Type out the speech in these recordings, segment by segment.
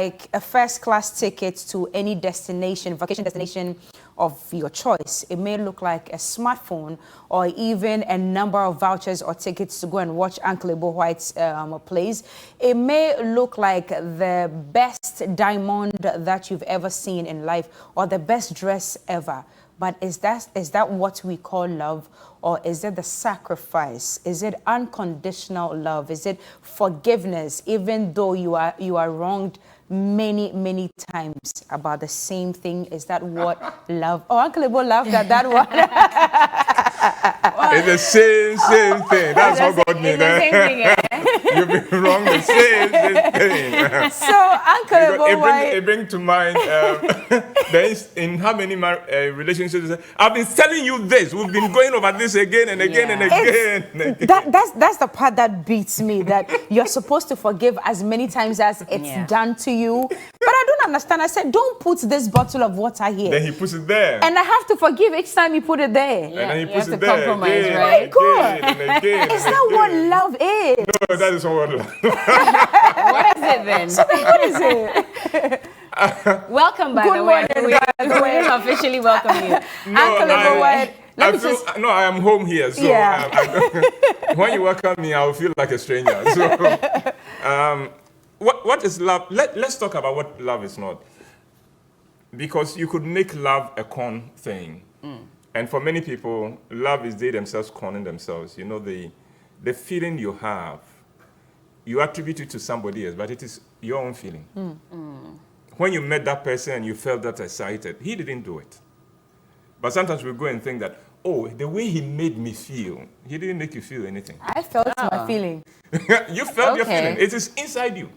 like a first-class ticket to any destination, vacation destination of your choice. It may look like a smartphone or even a number of vouchers or tickets to go and watch Uncle Ebo Whyte's plays. It may look like the best diamond that you've ever seen in life or the best dress ever. But is that what we call love, or is it the sacrifice? Is it unconditional love? Is it forgiveness, even though you are wronged many times about the same thing? Is that what love? Oh, Uncle Ebo laughed at that one. It's the same thing. That's what got me there. You've been wrong. The same thing. So Uncle Ebo Whyte, it brings to mind in how many relationships. I've been telling you this. We've been going over this again and again and again. That's the part that beats me. That you're supposed to forgive as many times as it's done to you. But I don't understand. I said, don't put this bottle of water here. Then he puts it there. And I have to forgive each time you put it there. And then he puts you it have to there. compromise, Again, right? My God. Again, Is that what love is? No, that is not what love is. What is it then? What is it? Welcome, by the way. We officially welcome you. Uncle Ebo Whyte, I am home here. So when you welcome me, I will feel like a stranger. So, what is love? Let's talk about what love is not. Because you could make love a con thing. And for many people, love is they themselves conning themselves. You know, the feeling you have, you attribute it to somebody else, but it is your own feeling. When you met that person and you felt that excited, he didn't do it. But sometimes we go and think that, oh, the way he made me feel, he didn't make you feel anything. I felt my feeling. You felt your feeling. It is inside you.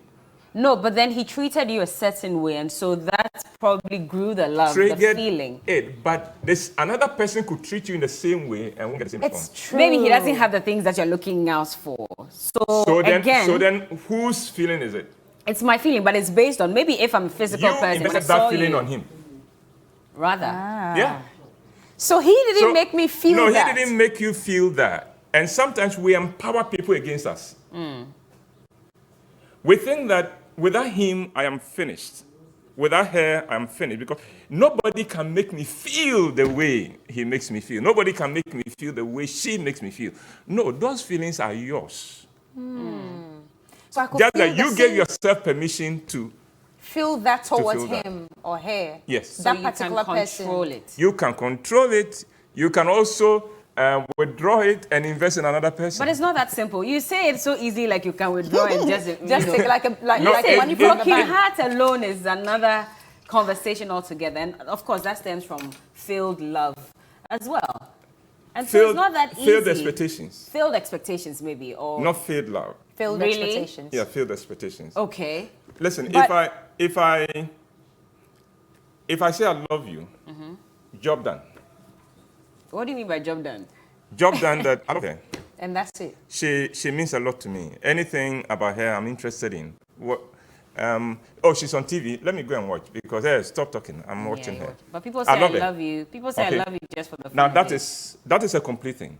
No, but then he treated you a certain way, and so that probably grew the love, the feeling. But this another person could treat you in the same way and won't get the same It's true. Maybe he doesn't have the things that you're looking out for. So then whose feeling is it? It's my feeling, but it's based on maybe if I'm a physical person. You invested that feeling on him. Rather. Yeah. So he didn't make me feel that. No, he didn't make you feel that. And sometimes we empower people against us. We think that without him, I am finished. Without her, I am finished. Because nobody can make me feel the way he makes me feel. Nobody can make me feel the way she makes me feel. No, those feelings are yours. So I could Just feel that you gave yourself permission to feel that towards feel him or her. Yes. So That you particular can control person. it. You can control it. You can also withdraw it and invest in another person. But it's not that simple. You say it's so easy, like you can withdraw and just Take like money from the broken bank. heart alone is another conversation altogether, and of course that stems from failed love as well. And so it's not that easy. Failed expectations. Failed expectations, maybe, or Not failed love. Failed Really? expectations. Yeah, failed expectations. okay. Listen, But- if I say I love you, job done. What do you mean by job done? Job done that I love her. And that's it. She means a lot to me. Anything about her I'm interested in. She's on TV. Let me go and watch because stop talking. I'm watching her. But people say I love love her. you. People say Okay. I love you just for the fun Now of that it. is a complete thing.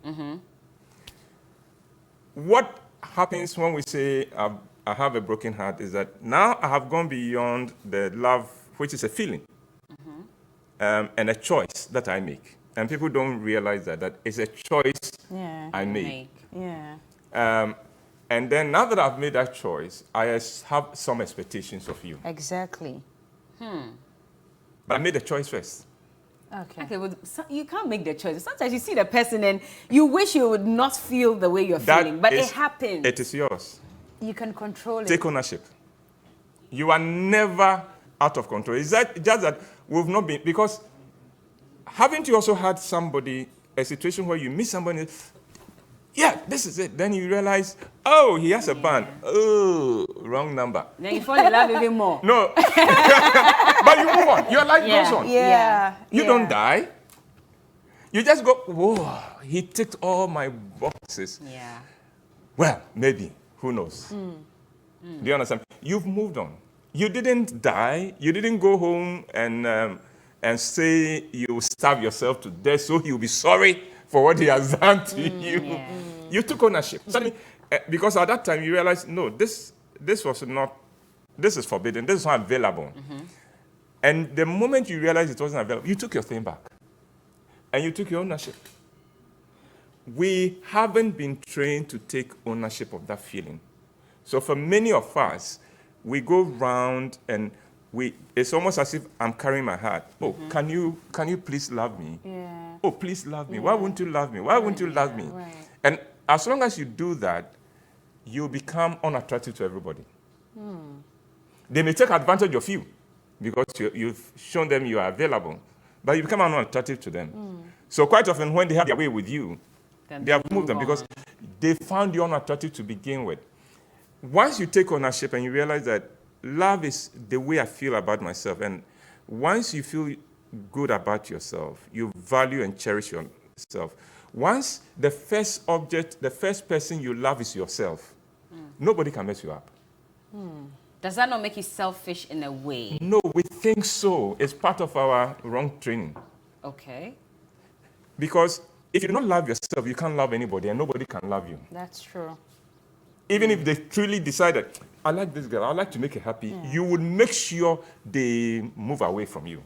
What happens when we say I have a broken heart is that now I have gone beyond the love, which is a feeling, and a choice that I make. And people don't realize that it's a choice I make. Yeah. And then now that I've made that choice, I have some expectations of you. Exactly. But I made the choice first. Okay. Well, you can't make the choice. Sometimes you see the person and you wish you would not feel the way you're feeling, but it happens. It is yours. You can control it. Take ownership. You are never out of control. It's just that we've not been, because haven't you also had a situation where you meet somebody, this is it. Then you realize, oh, he has a band. Oh, wrong number. Then you fall in love even more. No. But you move on. Your life goes on. Yeah. You don't die. You just go, whoa, he ticked all my boxes. Yeah. Well, maybe. Who knows? Do you understand? You've moved on. You didn't die. You didn't go home and say you starve yourself to death so he'll be sorry for what he has done to you. Yeah. You took ownership. Suddenly, because at that time you realized, no, this was not this is forbidden, this is not available. And the moment you realize it wasn't available, you took your thing back. And you took your ownership. We haven't been trained to take ownership of that feeling. So for many of us, we go round and it's almost as if I'm carrying my heart. Oh, can you please love me? Yeah. Oh, please love me. Why won't you love me? Why won't you love me? Right. And as long as you do that, you become unattractive to everybody. They may take advantage of you because you've shown them you are available, but you become unattractive to them. So quite often when they have their way with you, Then they have moved them because they found you unattractive to begin with. Once you take ownership and you realize that love is the way I feel about myself, and once you feel good about yourself, you value and cherish yourself. Once the first object, the first person you love is yourself, nobody can mess you up. Does that not make you selfish in a way? No, we think so. It's part of our wrong training. Okay. Because if you don't love yourself, you can't love anybody, and nobody can love you. That's true. Even if they truly decided, I like this girl, I like to make her happy, you would make sure they move away from you.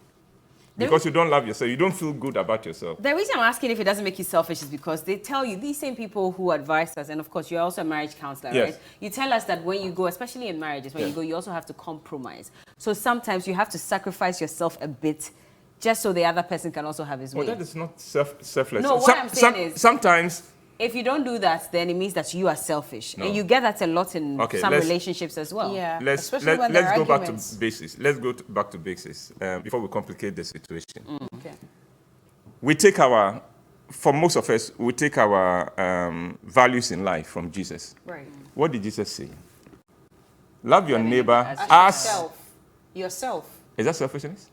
Because you don't love yourself, you don't feel good about yourself. The reason I'm asking if it doesn't make you selfish is because they tell you, these same people who advise us, and of course you're also a marriage counselor, Yes. right? You tell us that when you go, especially in marriages, when you go, you also have to compromise. So sometimes you have to sacrifice yourself a bit just so the other person can also have his way. Well, that is not selfless. No, what I'm saying is, sometimes, if you don't do that, then it means that you are selfish. No. And you get that a lot in Okay, some let's- relationships as well. Yeah. let's Especially when there are go back to arguments. basics. Let's go back to basics before we complicate the situation. Okay. We take for most of us, we take our values in life from Jesus. Right. What did Jesus say? Love your Loving neighbor as as... Yourself. Is that selfishness?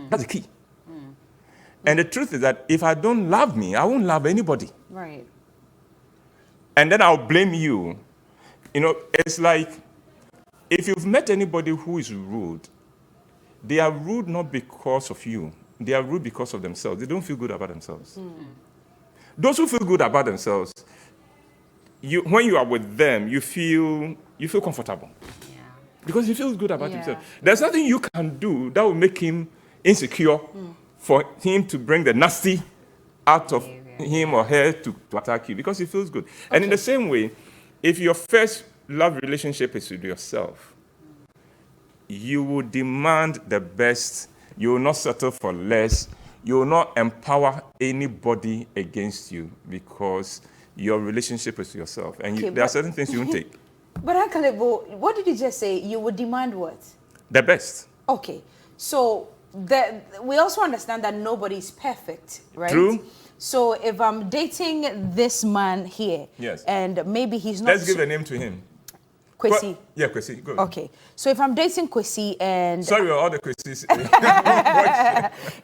That's the key. And the truth is that if I don't love me, I won't love anybody. Right. And then I'll blame you. You know, it's like if you've met anybody who is rude, they are rude not because of you. They are rude because of themselves. They don't feel good about themselves. Those who feel good about themselves, when you are with them, you feel comfortable. Yeah. Because he feels good about Yeah. himself. There's nothing you can do that will make him insecure for him to bring the nasty out of him or her to attack you because he feels good. And in the same way, if your first love relationship is with yourself, you will demand the best. You will not settle for less. You will not empower anybody against you because your relationship is yourself. And Okay, there are but- certain things you won't take. But Uncle Ebo, what did you just say? You would demand what? The best. Okay. So we also understand that nobody is perfect, right? True. So if I'm dating this man here, Yes. and maybe he's not Let's give a name to him. Kwesi. Yeah, Kwesi. Go ahead. Okay. So if I'm dating Kwesi and Sorry, all the Kwesis.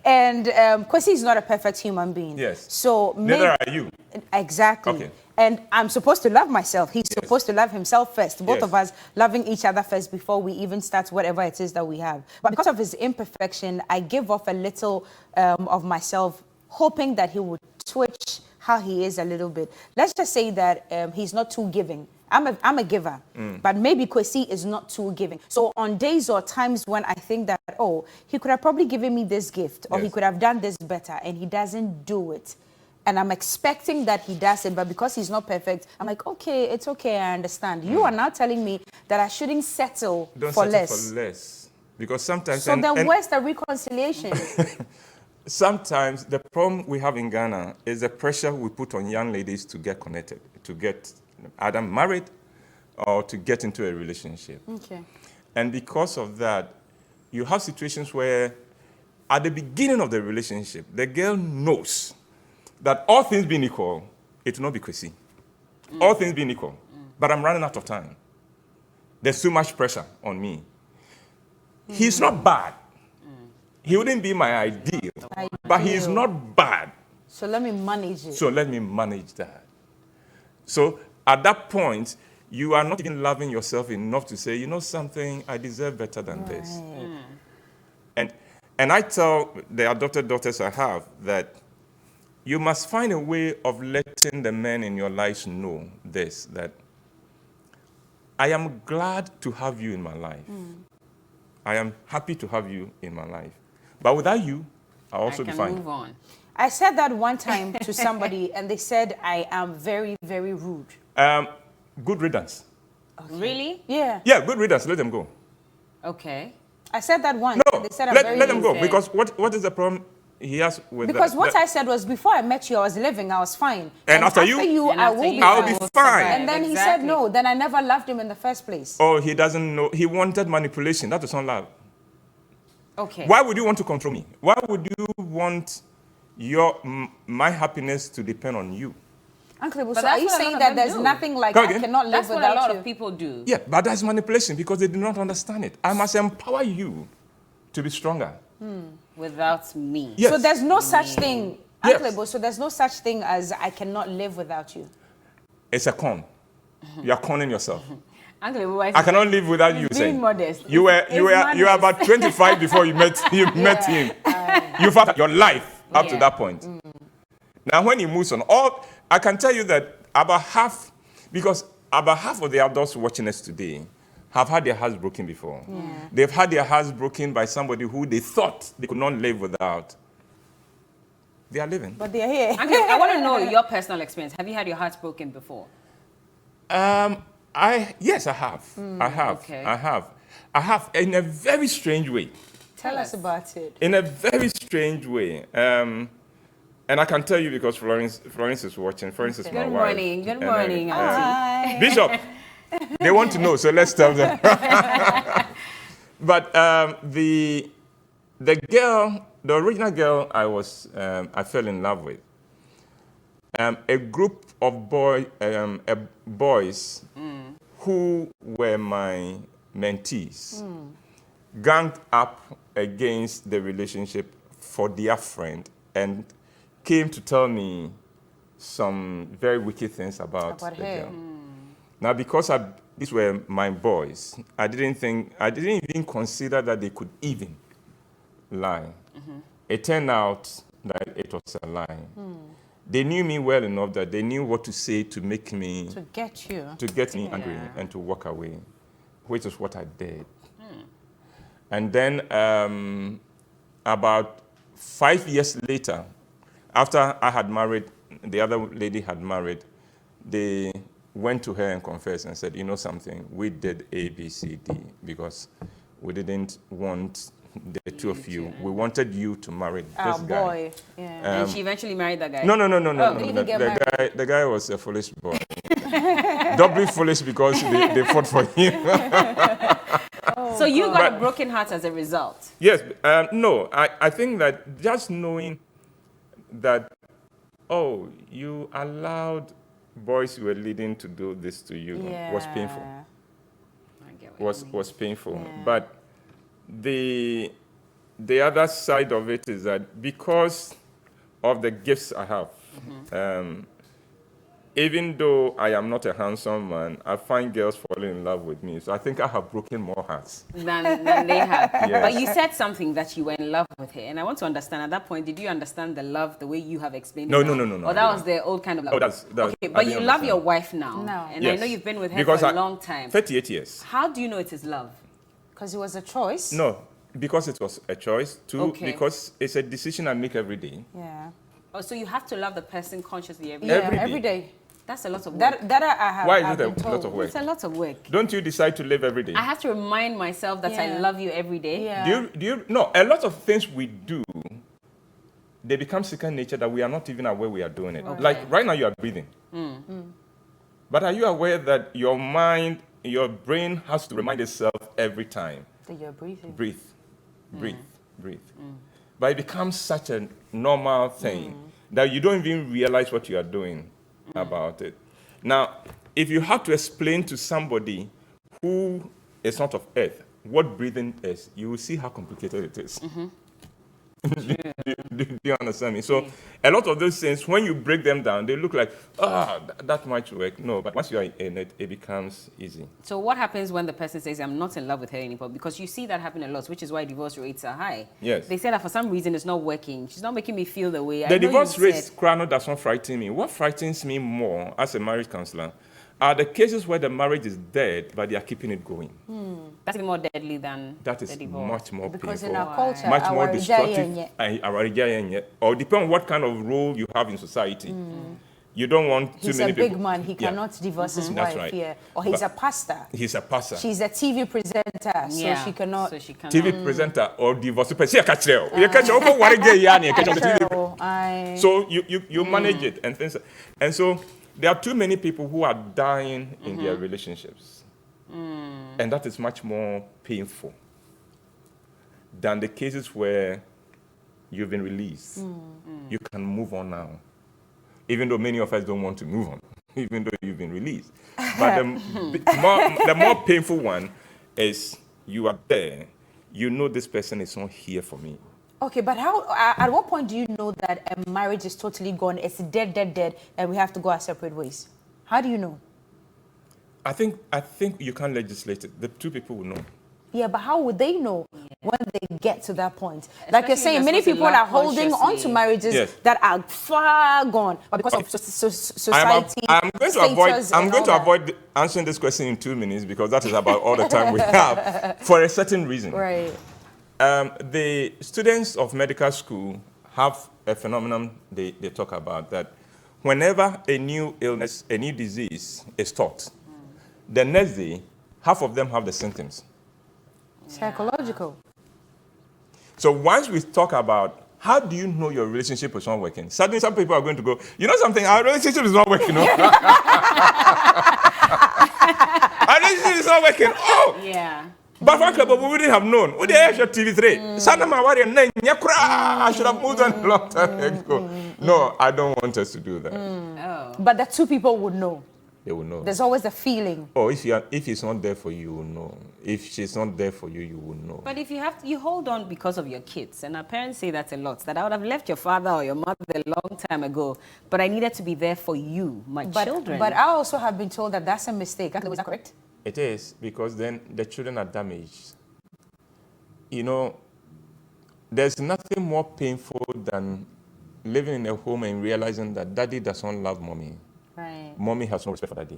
and Kwesi is not a perfect human being. Yes. So Neither are you. Exactly. Okay. And I'm supposed to love myself. He's supposed to love himself first. Both Yes. of us loving each other first before we even start whatever it is that we have. But because of his imperfection, I give off a little of myself, hoping that he would switch how he is a little bit. Let's just say that he's not too giving. I'm a giver, but maybe Kwesi is not too giving. So on days or times when I think that, oh, he could have probably given me this gift, or he Yes. could have done this better, and he doesn't do it. And I'm expecting that he does it, but because he's not perfect, I'm like, okay, it's okay, I understand. You are now telling me that I shouldn't settle Don't for settle less. for less. Because sometimes... So and- then and where's the reconciliation? sometimes the problem we have in Ghana is the pressure we put on young ladies to get connected, to get either married or to get into a relationship. Okay. And because of that, you have situations where at the beginning of the relationship, the girl knows that all things being equal, it will not be Kwesi. All things being equal. But I'm running out of time. There's too much pressure on me. He's not bad. He wouldn't be my ideal. But he's not bad. So let me manage it. So let me manage that. So at that point, you are not even loving yourself enough to say, you know something, I deserve better than this. And I tell the adopted daughters I have that you must find a way of letting the men in your lives know this, that I am glad to have you in my life. I am happy to have you in my life. But without you, I'll also be fine. I can move on. I said that one time to somebody, and they said I am very, very rude. Good riddance. Okay. Really? Yeah. Yeah, good riddance. Let them go. Okay. I said that once. No, They said I'm let very them go. rude. Because what is the problem he has with Because that? what I said was, before I met you, I was living, I was fine. And after I you, will be I'll fine. be fine. And then he said no, then I never loved him in the first place. Oh, he doesn't know. He wanted manipulation. That is not love. Okay. Why would you want to control me? Why would you want my happiness to depend on you? Uncle Ebo, But so are you that's what a saying lot that of there's them do. nothing like Come I again? cannot live That's what without a lot you? of people do. Yeah, but that's manipulation because they do not understand it. I must empower you to be stronger. Without me. Yes. So there's no such thing, Yes. Uncle Ebo, so there's no such thing as I cannot live without you. It's a con. You are conning yourself. Uncle Ebo, I cannot live without you. being Saying modest. you were It's about 25 before you met him. You've had your life up to Yeah. that point. Now when he moves on, I can tell you that about half of the adults watching us today have had their hearts broken before. Yeah. They've had their hearts broken by somebody who they thought they could not live without. They are living. But they're here. Uncle, I want to know your personal experience. Have you had your heart broken before? Yes, I have. I have. okay. I have in a very strange way. Tell us about it. In a very strange way. And I can tell you because Florence is watching. Florence is my Good wife. morning. Good And, morning, Hi. Bishop, they want to know, so let's tell them. But the original girl I fell in love with, a group of boys who were my mentees ganged up against the relationship for their friend and came to tell me some very wicked things about the her. girl. Now, because these were my boys, I didn't even consider that they could even lie. It turned out that it was a lie. They knew me well enough that they knew what to say to make me To get you. angry and to walk away, which is what I did. And then about 5 years later, after I had married, the other lady had married, they went to her and confessed and said, you know something, we did A, B, C, D, because we didn't want the two of you. We wanted you to marry this guy. Boy. Yeah. And she eventually married that guy. No. they didn't get married. The guy was a foolish boy. Doubly foolish because they fought for him. So you got a broken heart as a result. Yes, no, I think that just knowing that, oh, you allowed boys you were leading to do this to you was painful. I get what you mean. Was painful. Yeah. But the other side of it is that because of the gifts I have, even though I am not a handsome man, I find girls falling in love with me. So I think I have broken more hearts. Than they have. Yes. But you said something that you were in love with her. And I want to understand, at that point, did you understand the love the way you have explained No, it? no. Or that was the old kind of love? Oh, that's okay, I but you didn't love understand. your wife now. No. And I Yes. know you've been with her Because for a long time. 38 years. How do you know it is love? Because it was a choice. No, because it was a choice. Two, Okay. because it's a decision I make every day. Yeah. Oh, so you have to love the person consciously every Yeah, day. Every day. day. That's a lot of work. That I have. Why is I've it a been told. lot of work? It's a lot of work. Don't you decide to live every day? I have to remind myself that I Yeah. love you every day. Yeah. Do you? No, a lot of things we do, they become second nature that we are not even aware we are doing it. Okay. Like right now you are breathing. But are you aware that your mind, your brain has to remind itself every time, That you're breathing. breathe. But it becomes such a normal thing that you don't even realize what you are doing about it. Now, if you have to explain to somebody who is not of earth what breathing is, you will see how complicated it is. Do you understand me? So a lot of those things, when you break them down, they look like, that might work. No, but once you are in it, it becomes easy. So what happens when the person says, I'm not in love with her anymore? Because you see that happen a lot, which is why divorce rates are high. Yes. They say that for some reason it's not working. She's not making me feel the way. The divorce rate does not frighten me. What frightens me more as a marriage counselor are the cases where the marriage is dead, but they are keeping it going. That's even more deadly than That is the divorce. much more Because painful, in our culture, much more our destructive, or depend on what kind of role you have in society. You don't want too He's many a people. big man. He cannot divorce his That's wife. right. Yeah. Or he's But a pastor. He's a pastor. She's a TV presenter, so she cannot. So she cannot. TV presenter or divorce. See, I catch you. You catch you. Okay, what again? Yeah, you catch you. So you manage it and things. And so there are too many people who are dying in their relationships, and that is much more painful than the cases where you've been released. You can move on now, even though many of us don't want to move on, even though you've been released. But the more painful one is you are there. You know this person is not here for me. Okay, but how? At what point do you know that a marriage is totally gone? It's dead, and we have to go our separate ways. How do you know? I think you can't legislate it. The two people will know. Yeah, but how would they know when they get to that point? Like you're saying, many Especially if people they're are holding on to marriages that are far gone, but because of society. I'm going to avoid answering this question in 2 minutes because that is about all the time we have for a certain reason. Right. The students of medical school have a phenomenon they talk about, that whenever a new illness, a new disease is taught, the next day, half of them have the symptoms. Psychological. So once we talk about how do you know your relationship is not working, suddenly some people are going to go, you know something, our relationship is not working. No? Our relationship is not working. Oh! Yeah. But we wouldn't have known. We didn't have TV3. I should have moved on a long time ago. No, I don't want us to do that. Oh. But the two people would know. They will know. There's always a feeling. Oh, if he's not there for you, you will know. If she's not there for you, you will know. But if you hold on because of your kids, and our parents say that a lot, that I would have left your father or your mother a long time ago, but I needed to be there for you, my children. But I also have been told that that's a mistake. Is that correct? It is, because then the children are damaged. You know, there's nothing more painful than living in a home and realizing that daddy doesn't love mommy. Right. Mommy has no respect for daddy.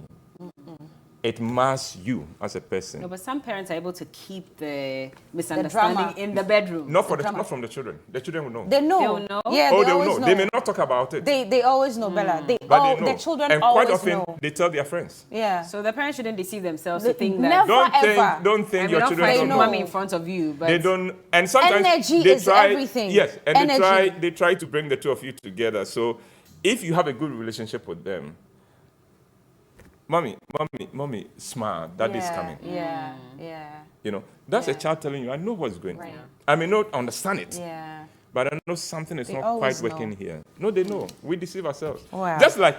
It masks you as a person. No, but some parents are able to keep the misunderstanding in the bedroom. Not from the children. The children will know. They know. They will know? Yeah, Oh, they will always know. They may not talk about it. They always know, Bella. But they know. The children and always quite often, know. they tell their friends. Yeah. So the parents shouldn't deceive themselves to think Never. that Don't think your children don't know. mommy in front of you, but They don't, and sometimes energy they is try, everything. Yes, and Energy. they try to bring the two of you together. So if you have a good relationship with them, mommy, smile, daddy's coming. Yeah. You know, that's a child telling you, I know what's going on. Right. I may not understand it, Yeah. but I know something is They not always quite working know. here. No, they know. We deceive ourselves. Wow. Just like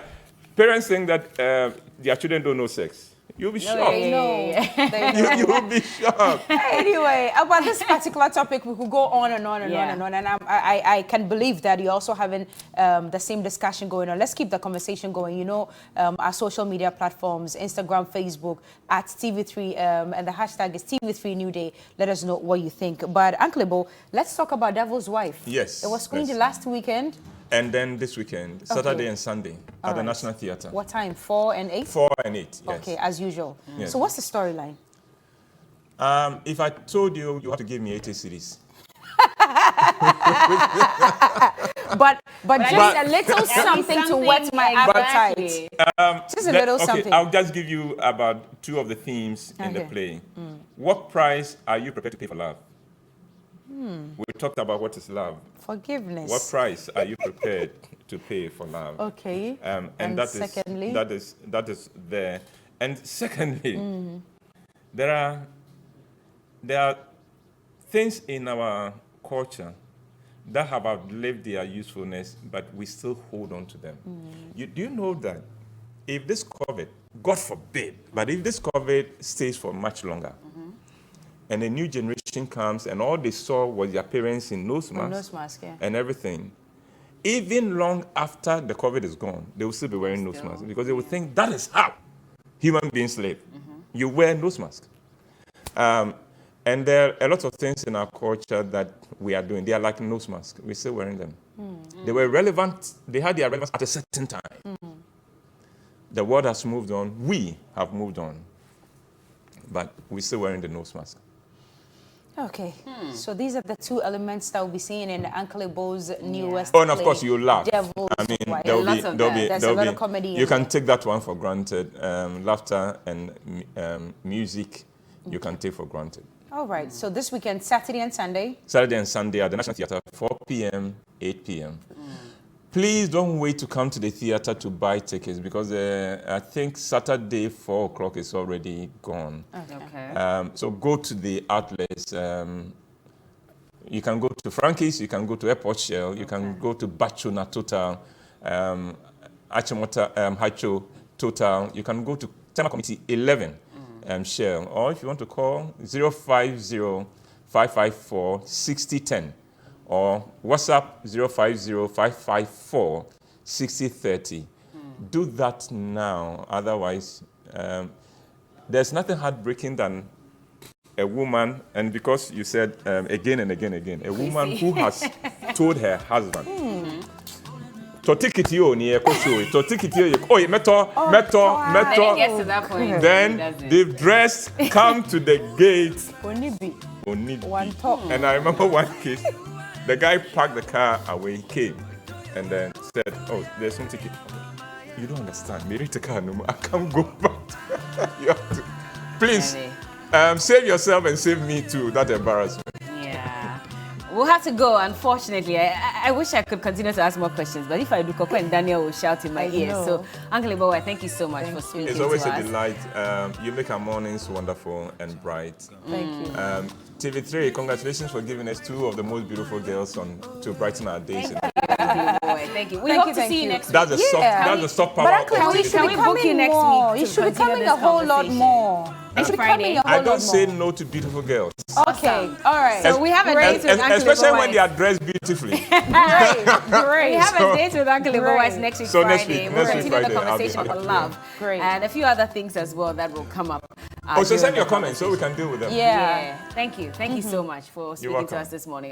parents saying that their children don't know sex. You'll be shocked. They know. You will be shocked. Anyway, about this particular topic, we could go on and on and on and on. And I can believe that you're also having the same discussion going on. Let's keep the conversation going. You know, our social media platforms, Instagram, Facebook, at TV3, and the hashtag is TV3Newday. Let us know what you think. But Uncle Ebo, let's talk about Devil's Wife. Yes. It was screened yes. last weekend. And then this weekend, Saturday and Sunday, at the National Theatre. What time? 4 and 8? 4 and 8, yes. Okay, as usual. Yes. So what's the storyline? If I told you, you have to give me 80 cities. but just a little something to whet my appetite. Just a little something. I'll just give you about 2 of the themes in the play. What price are you prepared to pay for love? We talked about what is love. Forgiveness. What price are you prepared to pay for love? Okay. And that secondly? is there. And secondly, there are things in our culture that have outlived their usefulness, but we still hold on to them. Do you know that if this COVID, God forbid, but if this COVID stays for much longer, and a new generation comes and all they saw was their parents in nose masks and everything, even long after the COVID is gone, they will still be wearing nose masks because they will think that is how human beings live. You wear nose masks. And there are a lot of things in our culture that we are doing. They are like nose masks. We're still wearing them. They were relevant. They had their relevance at a certain time. The world has moved on. We have moved on. But we're still wearing the nose mask. Okay, so these are the two elements that we'll be seeing in Uncle Ebo's newest Oh, and of course you'll laugh. Devil's I mean, Whyte. There's a lot of comedy You in can there. take that one for granted. Laughter and music, you can take for granted. All right, so this weekend, Saturday and Sunday. Saturday and Sunday at the National Theatre, 4 p.m., 8 p.m. Please don't wait to come to the theatre to buy tickets because I think Saturday, 4 o'clock is already gone. Okay. So go to the outlets. You can go to Frankie's, you can go to Airport Shell, you can go to Bacho Na Total, Achimota Hacho Total, you can go to Tema Committee 11 Shell, or if you want to call 050-554-6010 or WhatsApp 050-554-6030. Do that now, otherwise there's nothing heartbreaking than a woman, and because you said again and again, a woman who has told her husband, "Totikitio ni ekosho, totikitio ye meto." Then it gets to that point. Then they've dressed, come to the gate. Onibi. One top. And I remember one case, the guy parked the car away, he came, and then said, "Oh, there's no ticket." You don't understand. I can't go back. You have to. Please. Save yourself and save me too. That embarrassment. Yeah. We'll have to go, unfortunately. I wish I could continue to ask more questions, but if I do, Coco and Daniel will shout in my ears. So, Uncle Ebo Whyte, thank you so much for speaking to us. It's always a delight. You make our mornings wonderful and bright. Thank you. TV3, congratulations for giving us two of the most beautiful girls to brighten our days. Thank you. We hope to see you next week. That's the soft power. But Uncle, you should be coming more. You should be coming a whole lot more. Next Friday. I don't say no to beautiful girls. Okay, all right. So we have a date with Uncle Ebo especially when Whyte. they are dressed beautifully. Great. We have a date with Uncle Ebo Whyte next week Friday. We'll continue the conversation on love. Great. And a few other things as well that will come up. So send your comments so we can deal with them. Yeah. Thank you. Thank you so much for speaking to us this morning.